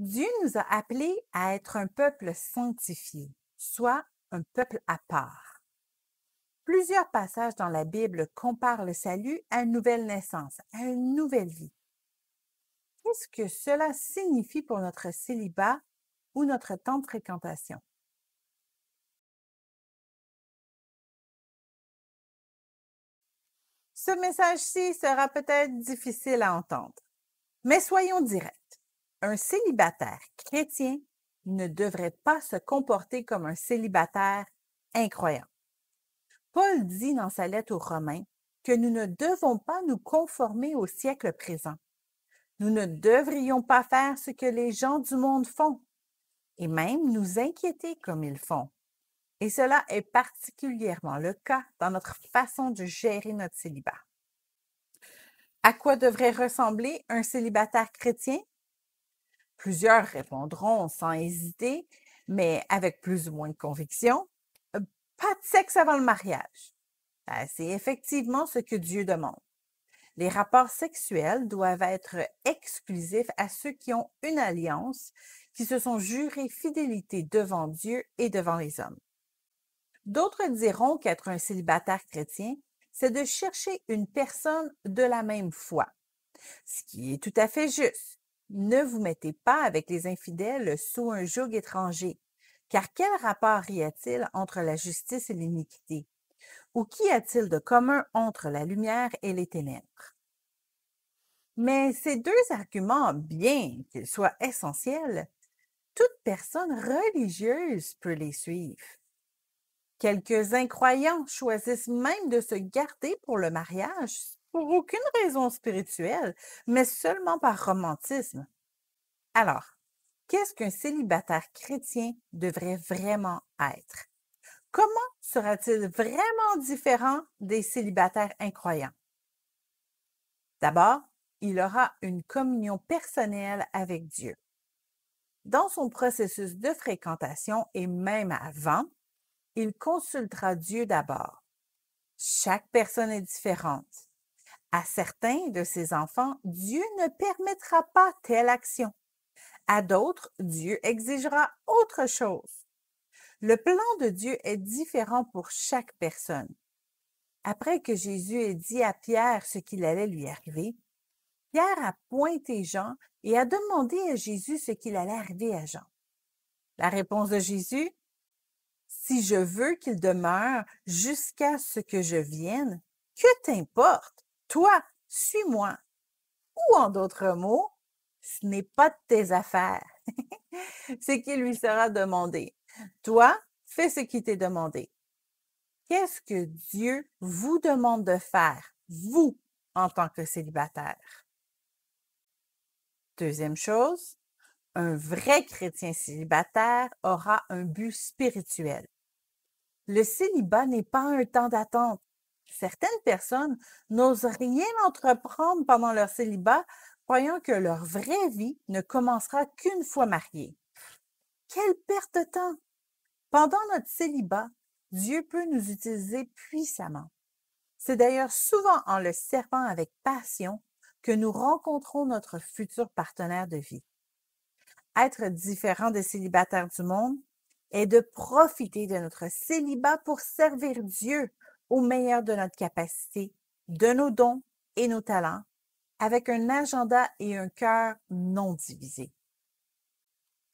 Dieu nous a appelés à être un peuple sanctifié, soit un peuple à part. Plusieurs passages dans la Bible comparent le salut à une nouvelle naissance, à une nouvelle vie. Qu'est-ce que cela signifie pour notre célibat ou notre temps de fréquentation? Ce message-ci sera peut-être difficile à entendre, mais soyons directs. Un célibataire chrétien ne devrait pas se comporter comme un célibataire incroyant. Paul dit dans sa lettre aux Romains que nous ne devons pas nous conformer au siècle présent. Nous ne devrions pas faire ce que les gens du monde font et même nous inquiéter comme ils font. Et cela est particulièrement le cas dans notre façon de gérer notre célibat. À quoi devrait ressembler un célibataire chrétien? Plusieurs répondront sans hésiter, mais avec plus ou moins de conviction, pas de sexe avant le mariage. C'est effectivement ce que Dieu demande. Les rapports sexuels doivent être exclusifs à ceux qui ont une alliance, qui se sont jurés fidélité devant Dieu et devant les hommes. D'autres diront qu'être un célibataire chrétien, c'est de chercher une personne de la même foi, ce qui est tout à fait juste. Ne vous mettez pas avec les infidèles sous un joug étranger, car quel rapport y a-t-il entre la justice et l'iniquité? Ou qu'y a-t-il de commun entre la lumière et les ténèbres? Mais ces deux arguments, bien qu'ils soient essentiels, toute personne religieuse peut les suivre. Quelques incroyants choisissent même de se garder pour le mariage pour aucune raison spirituelle, mais seulement par romantisme. Alors, qu'est-ce qu'un célibataire chrétien devrait vraiment être? Comment sera-t-il vraiment différent des célibataires incroyants? D'abord, il aura une communion personnelle avec Dieu. Dans son processus de fréquentation et même avant, il consultera Dieu d'abord. Chaque personne est différente. À certains de ses enfants, Dieu ne permettra pas telle action. À d'autres, Dieu exigera autre chose. Le plan de Dieu est différent pour chaque personne. Après que Jésus ait dit à Pierre ce qu'il allait lui arriver, Pierre a pointé Jean et a demandé à Jésus ce qu'il allait arriver à Jean. La réponse de Jésus: si je veux qu'il demeure jusqu'à ce que je vienne, que t'importe? Toi, suis-moi. Ou en d'autres mots, ce n'est pas de tes affaires. C'est ce qui lui sera demandé. Toi, fais ce qui t'est demandé. Qu'est-ce que Dieu vous demande de faire, vous, en tant que célibataire? Deuxième chose, un vrai chrétien célibataire aura un but spirituel. Le célibat n'est pas un temps d'attente. Certaines personnes n'osent rien entreprendre pendant leur célibat, croyant que leur vraie vie ne commencera qu'une fois mariés. Quelle perte de temps! Pendant notre célibat, Dieu peut nous utiliser puissamment. C'est d'ailleurs souvent en le servant avec passion que nous rencontrons notre futur partenaire de vie. Être différent des célibataires du monde est de profiter de notre célibat pour servir Dieu au meilleur de notre capacité, de nos dons et nos talents, avec un agenda et un cœur non divisés.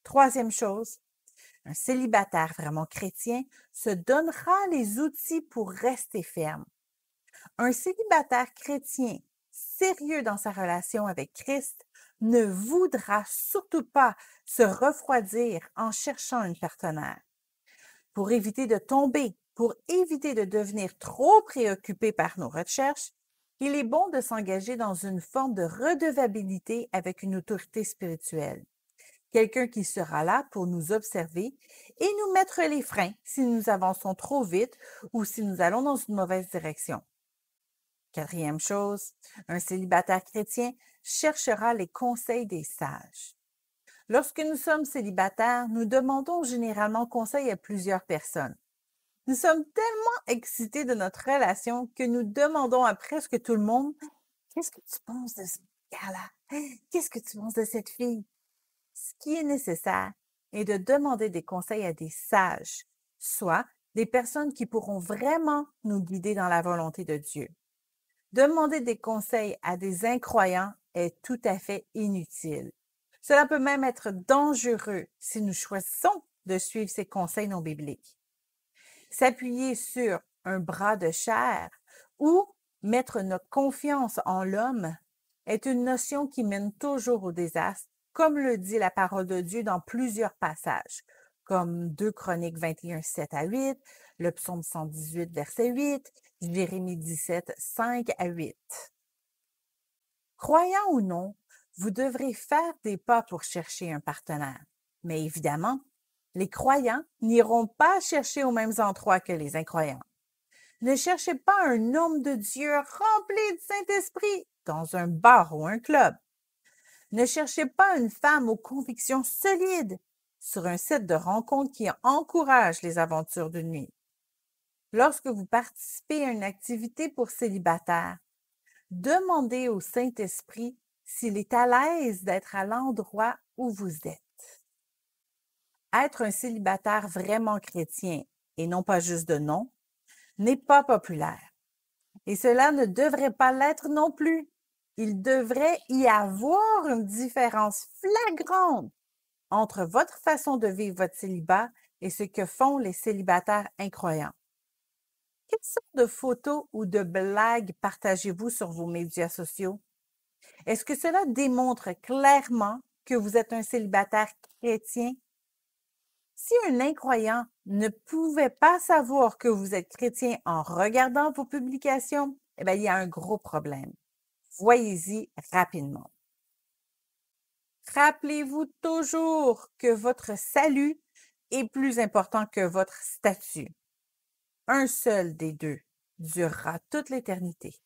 Troisième chose, un célibataire vraiment chrétien se donnera les outils pour rester ferme. Un célibataire chrétien sérieux dans sa relation avec Christ ne voudra surtout pas se refroidir en cherchant une partenaire. Pour éviter de tomber, pour éviter de devenir trop préoccupé par nos recherches, il est bon de s'engager dans une forme de redevabilité avec une autorité spirituelle. Quelqu'un qui sera là pour nous observer et nous mettre les freins si nous avançons trop vite ou si nous allons dans une mauvaise direction. Quatrième chose, un célibataire chrétien cherchera les conseils des sages. Lorsque nous sommes célibataires, nous demandons généralement conseil à plusieurs personnes. Nous sommes tellement excités de notre relation que nous demandons à presque tout le monde: qu'est-ce que tu penses de ce gars-là? Qu'est-ce que tu penses de cette fille? Ce qui est nécessaire est de demander des conseils à des sages, soit des personnes qui pourront vraiment nous guider dans la volonté de Dieu. Demander des conseils à des incroyants est tout à fait inutile. Cela peut même être dangereux si nous choisissons de suivre ces conseils non bibliques. S'appuyer sur un bras de chair ou mettre notre confiance en l'homme est une notion qui mène toujours au désastre, comme le dit la parole de Dieu dans plusieurs passages, comme 2 Chroniques 21, 7 à 8, le psaume 118, verset 8, Jérémie 17, 5 à 8. Croyant ou non, vous devrez faire des pas pour chercher un partenaire. Mais évidemment, les croyants n'iront pas chercher aux mêmes endroits que les incroyants. Ne cherchez pas un homme de Dieu rempli du Saint-Esprit dans un bar ou un club. Ne cherchez pas une femme aux convictions solides sur un site de rencontre qui encourage les aventures de nuit. Lorsque vous participez à une activité pour célibataires, demandez au Saint-Esprit s'il est à l'aise d'être à l'endroit où vous êtes. Être un célibataire vraiment chrétien, et non pas juste de nom, n'est pas populaire. Et cela ne devrait pas l'être non plus. Il devrait y avoir une différence flagrante entre votre façon de vivre votre célibat et ce que font les célibataires incroyants. Quelles sortes de photos ou de blagues partagez-vous sur vos médias sociaux? Est-ce que cela démontre clairement que vous êtes un célibataire chrétien? Si un incroyant ne pouvait pas savoir que vous êtes chrétien en regardant vos publications, eh bien, il y a un gros problème. Voyez-y rapidement. Rappelez-vous toujours que votre salut est plus important que votre statut. Un seul des deux durera toute l'éternité.